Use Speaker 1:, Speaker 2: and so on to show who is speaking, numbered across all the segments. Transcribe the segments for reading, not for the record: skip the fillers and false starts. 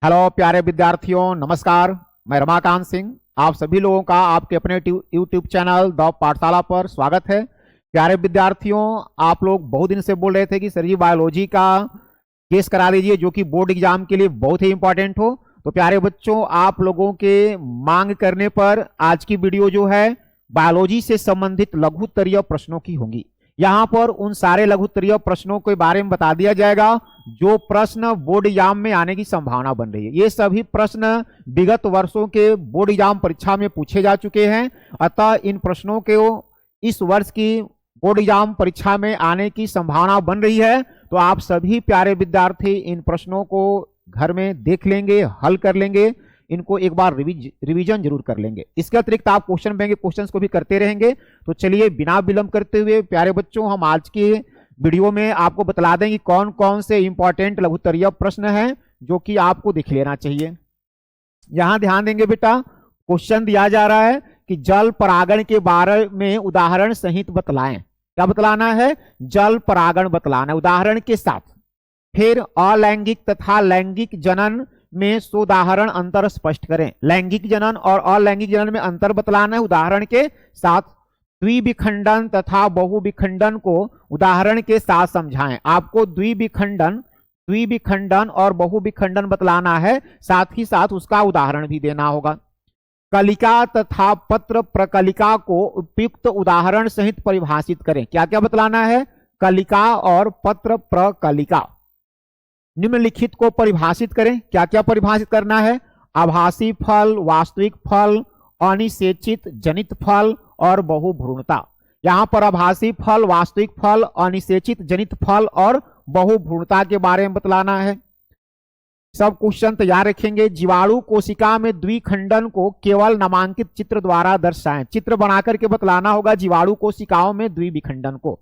Speaker 1: Hello प्यारे विद्यार्थियों, नमस्कार। मैं रमाकांत सिंह आप सभी लोगों का आपके अपने यूट्यूब चैनल द पाठशाला पर स्वागत है। प्यारे विद्यार्थियों, आप लोग बहुत दिन से बोल रहे थे कि सर जी बायोलॉजी का केस करा दीजिए जो कि बोर्ड एग्जाम के लिए बहुत ही इंपॉर्टेंट हो। तो प्यारे बच्चों, आप लोगों के मांग करने पर आज की वीडियो जो है बायोलॉजी से संबंधित लघु उत्तरीय प्रश्नों की होगी। यहाँ पर उन सारे लघु उत्तरीय प्रश्नों के बारे में बता दिया जाएगा जो प्रश्न बोर्ड एग्जाम में आने की संभावना बन रही है। ये सभी प्रश्न विगत वर्षों के बोर्ड एग्जाम परीक्षा में पूछे जा चुके हैं, अतः इन प्रश्नों के इस वर्ष की बोर्ड एग्जाम परीक्षा में आने की संभावना बन रही है। तो आप सभी प्यारे विद्यार्थी इन प्रश्नों को घर में देख लेंगे, हल कर लेंगे, इनको एक बार रिवीजन जरूर कर लेंगे। इसके अतिरिक्त आप क्वेश्चन बैंके क्वेश्चंस को भी करते रहेंगे। तो चलिए बिना विलंब करते हुए प्यारे बच्चों, हम आज के वीडियो में आपको बतला दें कि कौन कौन से इंपॉर्टेंट लघु उत्तरीय प्रश्न हैं जो कि आपको देख लेना चाहिए। यहां ध्यान देंगे बेटा, क्वेश्चन दिया जा रहा है कि जल परागण के बारे में उदाहरण सहित बतलाएं। क्या बतलाना है? जल परागण बतलाना है उदाहरण के साथ। फिर अलैंगिक तथा लैंगिक जनन में सोदाहरण अंतर स्पष्ट करें। लैंगिक जनन और अलैंगिक जनन में अंतर बतलाना है उदाहरण के साथ। द्विविखंडन तथा बहुविखंडन को उदाहरण के साथ समझाएं। आपको द्विविखंडन और बहुविखंडन बतलाना है, साथ ही साथ उसका उदाहरण भी देना होगा। कलिका तथा पत्र प्रकलिका को उपयुक्त उदाहरण सहित परिभाषित करें। क्या क्या बतलाना है? कलिका और पत्र प्रकलिका। निम्नलिखित को परिभाषित करें। क्या क्या परिभाषित करना है? आभासी फल, वास्तविक फल, अनिषेचित जनित फल और बहुभ्रूणता। यहां पर आभासी फल, वास्तविक फल, अनिषेचित जनित फल और बहुभ्रूणता के बारे में बतलाना है। सब क्वेश्चन तैयार रखेंगे। जीवाणु कोशिका में द्विखंडन को केवल नामांकित चित्र द्वारा दर्शाएं। चित्र बनाकर के बतलाना होगा जीवाणु कोशिकाओं में द्विविखंडन को।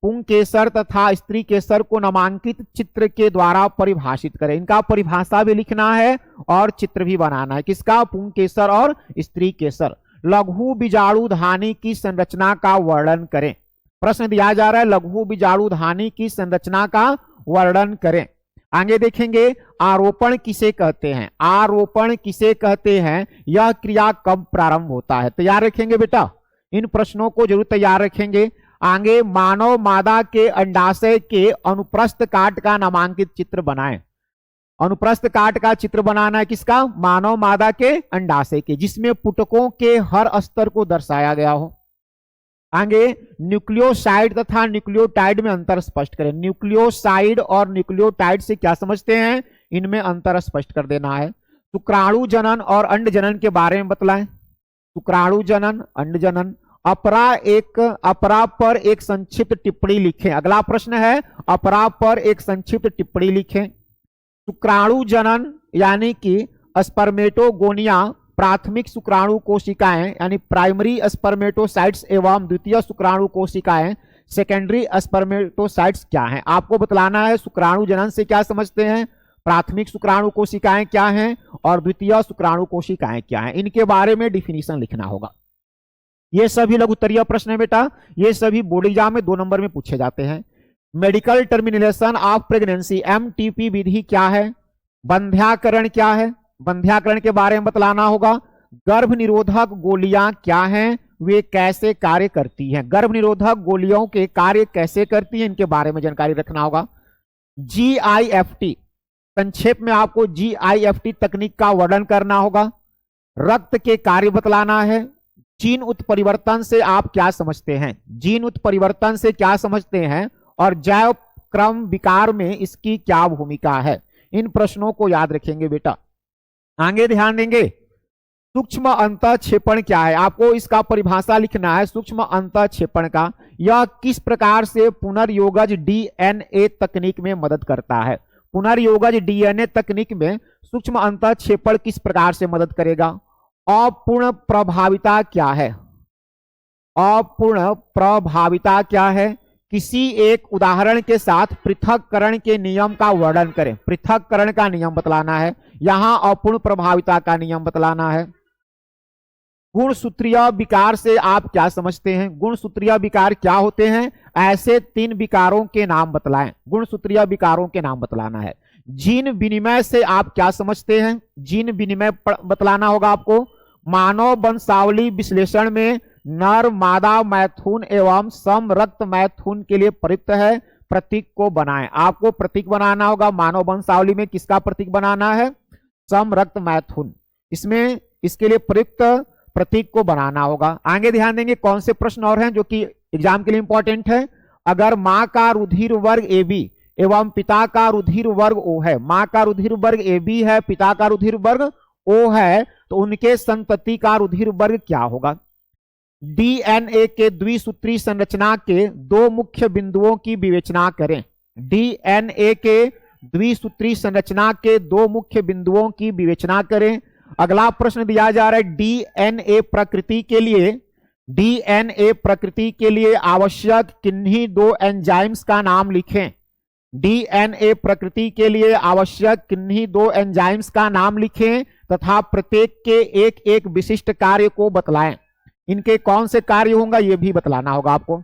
Speaker 1: पुंकेसर तथा स्त्री केसर को नामांकित चित्र के द्वारा परिभाषित करें। इनका परिभाषा भी लिखना है और चित्र भी बनाना है। किसका? पुंकेसर और स्त्री केसर। लघु बीजाणुधानी की संरचना का वर्णन करें। प्रश्न दिया जा रहा है लघु बीजाणुधानी की संरचना का वर्णन करें। आगे देखेंगे आरोपण किसे कहते हैं। आरोपण किसे कहते हैं, यह क्रिया कब प्रारंभ होता है। तैयार रखेंगे बेटा, इन प्रश्नों को जरूर तैयार रखेंगे। आगे मानव मादा के अंडाशय के अनुप्रस्थ काट का नामांकित चित्र बनाएं। अनुप्रस्थ काट का चित्र बनाना है किसका? मानव मादा के अंडाशय के, जिसमें पुटकों के हर स्तर को दर्शाया गया हो। आगे न्यूक्लियोसाइड तथा न्यूक्लियोटाइड में अंतर स्पष्ट करें। न्यूक्लियोसाइड और न्यूक्लियोटाइड से क्या समझते हैं, इनमें अंतर स्पष्ट कर देना है। शुक्राणु जनन और अंड जनन के बारे में बतलाएं। शुक्राणु जनन, अंड जनन। अपरा पर एक संक्षिप्त टिप्पणी लिखें। अगला प्रश्न है अपरा पर एक संक्षिप्त टिप्पणी लिखें। शुक्राणु जनन यानी कि स्पर्मेटोगोनिया प्राथमिक शुक्राणु कोशिकाएं यानी प्राइमरी स्पर्मेटोसाइट्स एवं द्वितीय शुक्राणु कोशिकाएं सेकेंडरी स्पर्मेटोसाइट्स क्या हैं, आपको बतलाना है। शुक्राणु जनन से क्या समझते हैं, प्राथमिक शुक्राणु कोशिकाएं क्या हैं और द्वितीय शुक्राणु कोशिकाएं क्या हैं, इनके बारे में डिफिनीशन लिखना होगा। ये सभी लघु उत्तरीय प्रश्न है बेटा, ये सभी बोर्ड एग्जाम में 2 नंबर में पूछे जाते हैं। Medical termination of pregnancy MTP विधि क्या है। बंध्याकरण क्या है, बंध्याकरण के बारे में बतलाना होगा। गर्भ निरोधक गोलियां क्या हैं, वे कैसे कार्य करती हैं। गर्भ निरोधक गोलियों के कार्य कैसे करती हैं, इनके बारे में जानकारी रखना होगा। GIFT, संक्षेप में आपको GIFT तकनीक का वर्णन करना होगा। रक्त के कार्य बतलाना है। जीन उत्परिवर्तन से आप क्या समझते हैं, जीन उत्परिवर्तन से क्या समझते हैं और जैव क्रम विकार में इसकी क्या भूमिका है, इन प्रश्नों को याद रखेंगे बेटा। आगे ध्यान देंगे सूक्ष्म अंतःक्षेपण क्या है, आपको इसका परिभाषा लिखना है। सूक्ष्म अंतःक्षेपण का यह किस प्रकार से पुनर्योगज DNA तकनीक में मदद करता है। पुनर्योगज DNA तकनीक में सूक्ष्म अंतःक्षेपण किस प्रकार से मदद करेगा। अपूर्ण प्रभाविता क्या है, अपूर्ण प्रभाविता क्या है। किसी एक उदाहरण के साथ पृथक्करण के नियम का वर्णन करें। पृथक्करण का नियम बतलाना है, यहां अपूर्ण प्रभाविता का नियम बतलाना है। गुणसूत्रीय विकार से आप क्या समझते हैं, गुणसूत्रीय विकार क्या होते हैं, ऐसे 3 विकारों के नाम बतलाएं। गुणसूत्रीय विकारों के नाम बतलाना है। जीन विनिमय से आप क्या समझते हैं? जीन विनिमय बतलाना होगा आपको। मानव वंशावली विश्लेषण में नर मादा मैथुन एवं सम रक्त मैथुन के लिए प्रयुक्त है, प्रतीक को बनाएं। आपको प्रतीक बनाना होगा। मानव वंशावली में किसका प्रतीक बनाना है? सम रक्त मैथुन। इसमें इसके लिए प्रयुक्त प्रतीक को बनाना होगा। आगे ध्यान देंगे कौन से प्रश्न और हैं जो कि एग्जाम के लिए इंपॉर्टेंट है। अगर मां का रुधिर वर्ग AB एवं पिता का रुधिर वर्ग O है, मां का रुधिर वर्ग AB है, पिता का रुधिर वर्ग O है, तो उनके संतति का रुधिर वर्ग क्या होगा? डीएनए के द्विसूत्री संरचना के दो मुख्य बिंदुओं की विवेचना करें। डीएनए के द्विसूत्री संरचना के दो मुख्य बिंदुओं की विवेचना करें। अगला प्रश्न दिया जा रहा है डीएनए प्रकृति के लिए आवश्यक किन्हीं दो एंजाइम्स का नाम लिखें। डीएनए प्रकृति के लिए आवश्यक किन्हीं दो एंजाइम्स का नाम लिखें तथा प्रत्येक के एक एक विशिष्ट कार्य को बतलाएं। इनके कौन से कार्य होंगे यह भी बतलाना होगा आपको।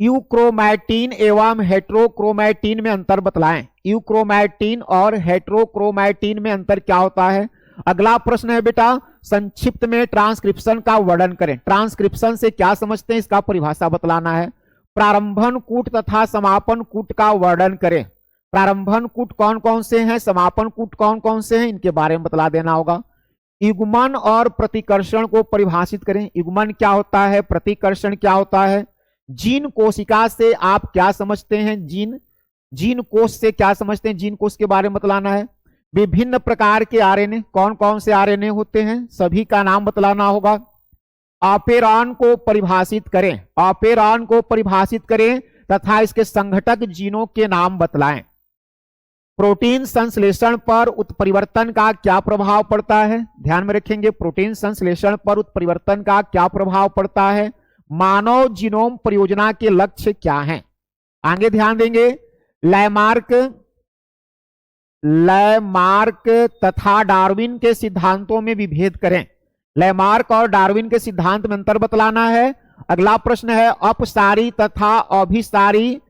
Speaker 1: यूक्रोमैटिन एवं हेट्रोक्रोमैटिन में अंतर बतलाएं। यूक्रोमैटिन और हेट्रोक्रोमैटिन में अंतर क्या होता है? अगला प्रश्न है बेटा संक्षिप्त में ट्रांसक्रिप्शन का वर्णन करें। ट्रांसक्रिप्शन से क्या समझते हैं इसका परिभाषा बतलाना है। प्रारंभन कूट तथा समापन कूट का वर्णन करें। प्रारंभन कूट कौन कौन से हैं, समापन कूट कौन कौन से हैं, इनके बारे में बतला देना होगा। युग्मन और प्रतिकर्षण को परिभाषित करें। युग्मन क्या होता है, प्रतिकर्षण क्या होता है। जीन कोशिका से आप क्या समझते हैं? जीन कोश से क्या समझते हैं? जीन कोश के बारे में बतलाना है। विभिन्न प्रकार के आरएनए कौन कौन से आरएनए होते हैं, सभी का नाम बतलाना होगा। ऑपेरॉन को परिभाषित करें। ऑपेरॉन को परिभाषित करें तथा इसके संघटक जीनों के नाम बतलाएं। प्रोटीन संश्लेषण पर उत्परिवर्तन का क्या प्रभाव पड़ता है? ध्यान में रखेंगे प्रोटीन संश्लेषण पर उत्परिवर्तन का क्या प्रभाव पड़ता है। मानव जीनोम परियोजना के लक्ष्य क्या हैं? आगे ध्यान देंगे लैमार्क तथा डार्विन के सिद्धांतों में विभेद करें। लैमार्क और डार्विन के सिद्धांत में अंतर बतलाना है। अगला प्रश्न है अपसारी तथा अभिसारी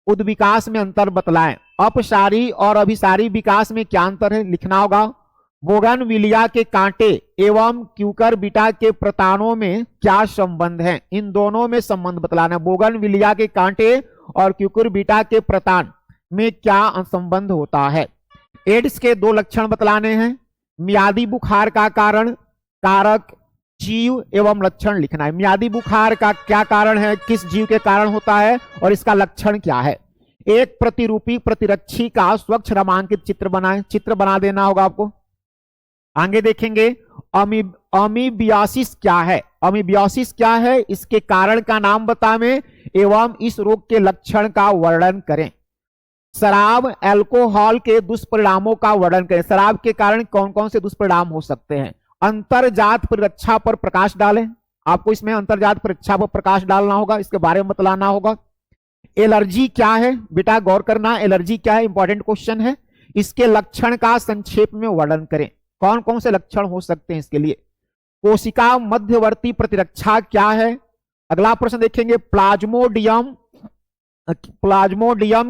Speaker 1: उद्विकास में अंतर बतलाएं। अपसारी और अभिसारी विकास में क्या अंतर है लिखना होगा। बोगनविलिया के कांटे एवं क्यूकर बीटा के प्रतानों में क्या संबंध है? इन दोनों में संबंध बतलाना है। बोगनविलिया के कांटे और क्यूकर बीटा के प्रतान में क्या संबंध होता है। एड्स के दो लक्षण बतलाने हैं। मियादी बुखार का कारक जीव एवं लक्षण लिखना है। मियादी बुखार का क्या कारण है, किस जीव के कारण होता है और इसका लक्षण क्या है। एक प्रतिरूपी प्रतिरक्षी का स्वच्छ नामांकित चित्र बनाएं। चित्र बना देना होगा आपको। आगे देखेंगे अमीबियासिस क्या है। अमीबियासिस क्या है, इसके कारण का नाम बताएं एवं इस रोग के लक्षण का वर्णन करें। शराब अल्कोहल के दुष्परिणामों का वर्णन करें। शराब के कारण कौन कौन से दुष्परिणाम हो सकते हैं। अंतरजात परिरक्षा पर प्रकाश डालें। आपको इसमें अंतरजात परिरक्षा पर प्रकाश डालना होगा, इसके बारे में बतलाना होगा। एलर्जी क्या है बेटा, गौर करना। एलर्जी क्या है, इंपॉर्टेंट क्वेश्चन है। इसके लक्षण का संक्षेप में वर्णन करें। कौन कौन से लक्षण हो सकते हैं इसके लिए। कोशिका मध्यवर्ती प्रतिरक्षा क्या है। अगला प्रश्न देखेंगे प्लाज्मोडियम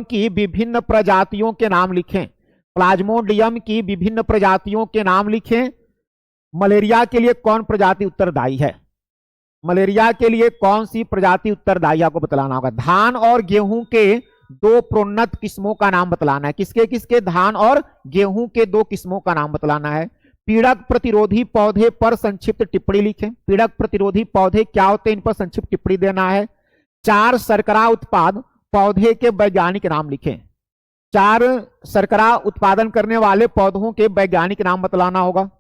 Speaker 1: की विभिन्न प्रजातियों के नाम लिखें। प्लाज्मोडियम की विभिन्न प्रजातियों के नाम लिखें। मलेरिया के लिए कौन प्रजाति उत्तरदायी है। मलेरिया के लिए कौन सी प्रजाति उत्तरदायी आपको बतलाना होगा। धान और गेहूं के दो प्रोन्नत किस्मों का नाम बतलाना है। किसके किसके, धान और गेहूं के दो किस्मों का नाम बतलाना है। पीड़क प्रतिरोधी पौधे पर संक्षिप्त टिप्पणी लिखें। पीड़क प्रतिरोधी पौधे क्या होते हैं, इन पर संक्षिप्त टिप्पणी देना है। 4 शर्करा उत्पाद पौधे के वैज्ञानिक नाम लिखें। 4 शर्करा उत्पादन करने वाले पौधों के वैज्ञानिक नाम बतलाना होगा।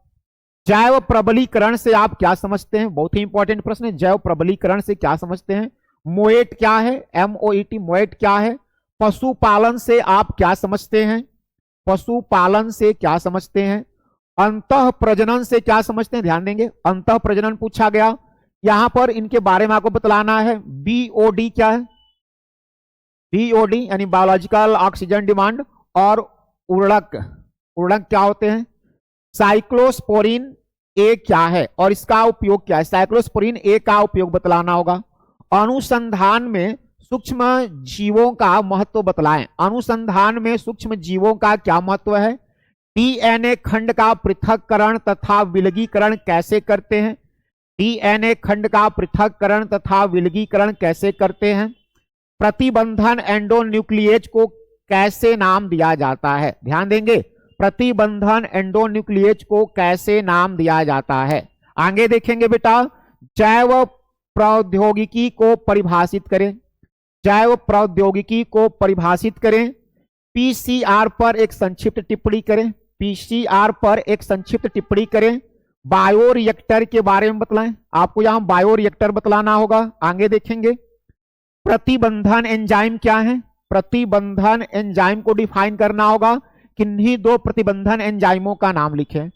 Speaker 1: जैव प्रबलीकरण से आप क्या समझते हैं, बहुत ही इंपॉर्टेंट प्रश्न है। जैव प्रबलीकरण से क्या समझते हैं। मोएट क्या है, MOET मोएट क्या है। पशुपालन से आप क्या समझते हैं। पशुपालन से क्या समझते हैं। अंतः प्रजनन से क्या समझते हैं, ध्यान देंगे। अंतः प्रजनन पूछा गया, यहां पर इनके बारे में आपको बतलाना है। BOD क्या है। BOD यानी बायोलॉजिकल ऑक्सीजन डिमांड और उर्वरक क्या होते हैं। साइक्लोस्पोरिन ए क्या है और इसका उपयोग क्या है। साइक्लोस्पोरिन ए का उपयोग बतलाना होगा। अनुसंधान में सूक्ष्म जीवों का महत्व बतलाएं। अनुसंधान में सूक्ष्म जीवों का क्या महत्व है? डीएनए खंड का पृथक्करण तथा विलगीकरण कैसे करते हैं? डीएनए खंड का पृथक्करण तथा विलगीकरण कैसे करते हैं? प्रतिबंधन एंडोन्यूक्लिएज को कैसे नाम दिया जाता है? ध्यान देंगे, प्रतिबंधन एंडोन्यूक्लिएज को कैसे नाम दिया जाता है? आगे देखेंगे बेटा, जैव प्रौद्योगिकी को परिभाषित करें। जैव प्रौद्योगिकी को परिभाषित करें। पीसीआर पर एक संक्षिप्त टिप्पणी करें। पीसीआर पर एक संक्षिप्त टिप्पणी करें। बायोरिएक्टर के बारे में बतलाएं। आपको यहां बायोरिएक्टर बतलाना होगा। आगे देखेंगे, प्रतिबंधन एंजाइम क्या है? प्रतिबंधन एंजाइम को डिफाइन करना होगा। किन्हीं दो प्रतिबंधन एंजाइमों का नाम लिखें।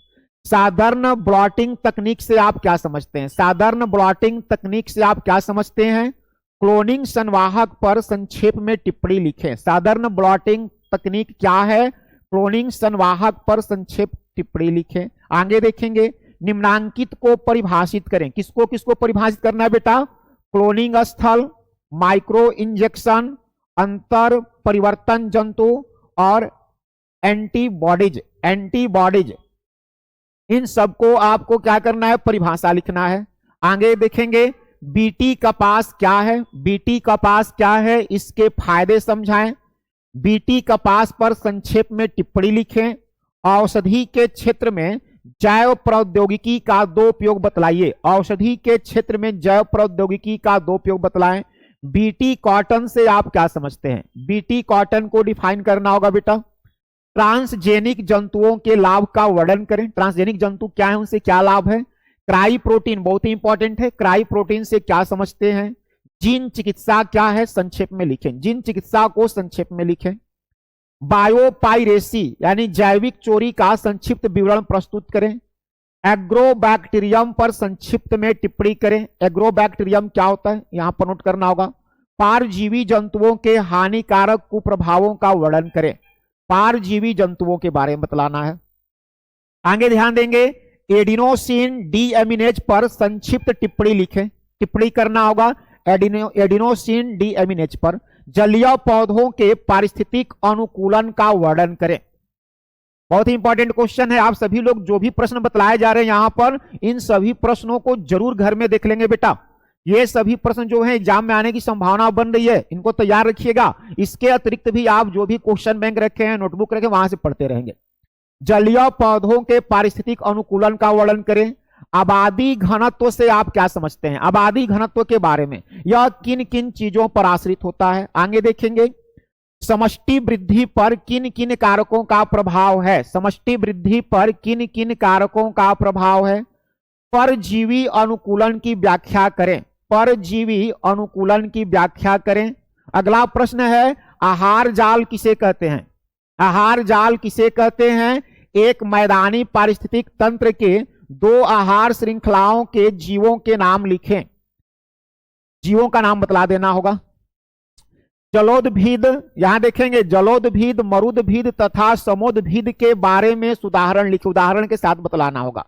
Speaker 1: साधारण ब्लॉटिंग तकनीक से आप क्या समझते हैं? साधारण ब्लॉटिंग तकनीक से आप क्या समझते हैं? क्लोनिंग संवाहक पर संक्षेप में टिप्पणी लिखें। साधारण ब्लॉटिंग तकनीक क्या है? क्लोनिंग संवाहक पर संक्षेप टिप्पणी लिखें। आगे देखेंगे, निम्नांकित को परिभाषित करें। किसको किसको परिभाषित करना है बेटा? क्लोनिंग स्थल, माइक्रो इंजेक्शन, अंतर परिवर्तन जंतु और एंटीबॉडीज। एंटीबॉडीज, इन सबको आपको क्या करना है? परिभाषा लिखना है। आगे देखेंगे, बीटी कपास क्या है? बीटी कपास क्या है, इसके फायदे समझाएं। बीटी कपास पर संक्षेप में टिप्पणी लिखें। औषधि के क्षेत्र में जैव प्रौद्योगिकी का दो उपयोग बतलाइए। औषधि के क्षेत्र में जैव प्रौद्योगिकी का दो उपयोग बतलाएं। बीटी कॉटन से आप क्या समझते हैं? बीटी कॉटन को डिफाइन करना होगा बेटा। ट्रांसजेनिक जंतुओं के लाभ का वर्णन करें। ट्रांसजेनिक जंतु क्या है, उनसे क्या लाभ है? क्राई प्रोटीन बहुत ही इंपॉर्टेंट है। क्राई प्रोटीन से क्या समझते हैं? जीन चिकित्सा क्या है, संक्षेप में लिखें। जीन चिकित्सा को संक्षेप में लिखें। बायोपाइरेसी यानी जैविक चोरी का संक्षिप्त विवरण प्रस्तुत करें। एग्रोबैक्टीरियम पर संक्षिप्त में टिप्पणी करें। एग्रोबैक्टीरियम क्या होता है, यहां पर नोट करना होगा। पारजीवी जंतुओं के हानिकारक कुप्रभावों का वर्णन करें। पारजीवी जंतुओं के बारे में बतलाना है। आगे ध्यान देंगे, एडिनोसिन डीएमिनेज पर संक्षिप्त टिप्पणी लिखें। टिप्पणी करना होगा एडिनोसिन डीएमिनेज पर। जलीय पौधों के पारिस्थितिक अनुकूलन का वर्णन करें। बहुत ही इंपॉर्टेंट क्वेश्चन है। आप सभी लोग जो भी प्रश्न बतलाए जा रहे हैं यहां पर, इन सभी प्रश्नों को जरूर घर में देख लेंगे बेटा। ये सभी प्रश्न जो है एग्जाम में आने की संभावना बन रही है, इनको तैयार रखिएगा। इसके अतिरिक्त भी आप जो भी क्वेश्चन बैंक रखे हैं, नोटबुक रखे, वहां से पढ़ते रहेंगे। जलीय पौधों के पारिस्थितिक अनुकूलन का वर्णन करें। आबादी घनत्व से आप क्या समझते हैं? आबादी घनत्व के बारे में, यह किन किन चीजों पर आश्रित होता है? आगे देखेंगे, समष्टि वृद्धि पर किन किन कारकों का प्रभाव है? समष्टि वृद्धि पर किन किन कारकों का प्रभाव है? परजीवी अनुकूलन की व्याख्या करें। परजीवी अनुकूलन की व्याख्या करें। अगला प्रश्न है, आहार जाल किसे कहते हैं? आहार जाल किसे कहते हैं? एक मैदानी पारिस्थितिक तंत्र के दो आहार श्रृंखलाओं के जीवों के नाम लिखें। जीवों का नाम बतला देना होगा। जलोदभिद, यहां देखेंगे जलोदभिद, मरुदभिद तथा समोदभिद के बारे में उदाहरण लिखे। उदाहरण के साथ बतलाना होगा।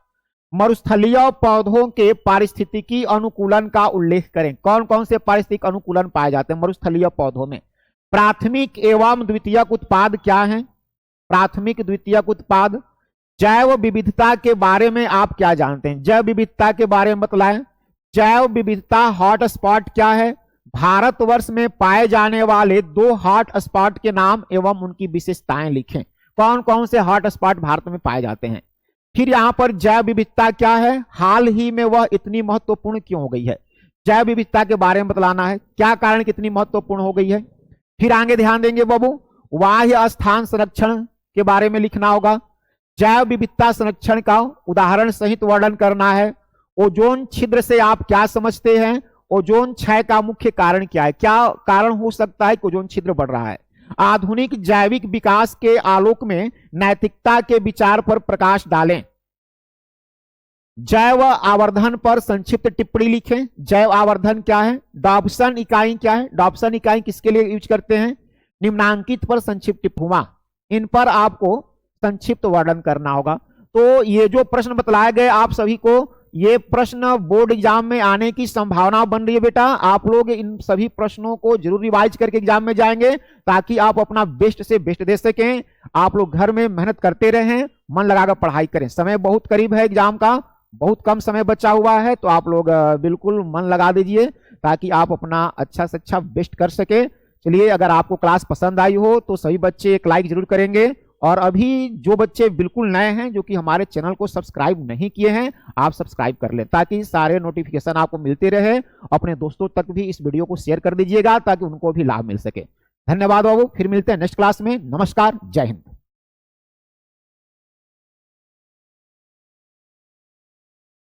Speaker 1: मरुस्थलीय पौधों के पारिस्थितिकी अनुकूलन का उल्लेख करें। कौन कौन से पारिस्थितिक अनुकूलन पाए जाते हैं मरुस्थलीय पौधों में? प्राथमिक एवं द्वितीयक उत्पाद क्या है? प्राथमिक द्वितीयक उत्पाद। जैव विविधता के बारे में आप क्या जानते हैं? जैव विविधता के बारे में बतलाएं। जैव विविधता हॉटस्पॉट क्या है? भारतवर्ष में पाए जाने वाले दो हॉटस्पॉट के नाम एवं उनकी विशेषताएं लिखें। कौन कौन से हॉटस्पॉट भारत में पाए जाते हैं? फिर यहां पर जैव विविधता क्या है, हाल ही में वह इतनी महत्वपूर्ण क्यों हो गई है? जैव विविधता के बारे में बतलाना है, क्या कारण कितनी महत्वपूर्ण हो गई है। फिर आगे ध्यान देंगे बाबू, बाह्य स्थान संरक्षण के बारे में लिखना होगा। जैव विविधता संरक्षण का उदाहरण सहित वर्णन करना है। ओजोन छिद्र से आप क्या समझते हैं? ओजोन क्षय का मुख्य कारण क्या है? क्या कारण हो सकता है कि ओजोन छिद्र बढ़ रहा है? आधुनिक जैविक विकास के आलोक में नैतिकता के विचार पर प्रकाश डालें। जैव आवर्धन पर संक्षिप्त टिप्पणी लिखें। जैव आवर्धन क्या है? डॉब्सन इकाई क्या है? डॉब्सन इकाई किसके लिए यूज करते हैं? निम्नांकित पर संक्षिप्त टिप्पणी, इन पर आपको संक्षिप्त वर्णन करना होगा। तो ये जो प्रश्न बतलाए गए आप सभी को ये प्रश्न बोर्ड एग्जाम में आने की संभावना बन रही है बेटा। आप लोग इन सभी प्रश्नों को जरूर रिवाइज करके एग्जाम में जाएंगे ताकि आप अपना बेस्ट से बेस्ट दे सकें। आप लोग घर में मेहनत करते रहें, मन लगाकर पढ़ाई करें। समय बहुत करीब है एग्जाम का, बहुत कम समय बचा हुआ है, तो आप लोग बिल्कुल मन लगा दीजिए ताकि आप अपना अच्छा से अच्छा बेस्ट कर सके। चलिए, अगर आपको क्लास पसंद आई हो तो सभी बच्चे एक लाइक जरूर करेंगे, और अभी जो बच्चे बिल्कुल नए हैं जो कि हमारे चैनल को सब्सक्राइब नहीं किए हैं, आप सब्सक्राइब कर लें ताकि सारे नोटिफिकेशन आपको मिलते रहे। अपने दोस्तों तक भी इस वीडियो को शेयर कर दीजिएगा ताकि उनको भी लाभ मिल सके। धन्यवाद बाबू, फिर मिलते हैं नेक्स्ट क्लास में। नमस्कार, जय हिंद।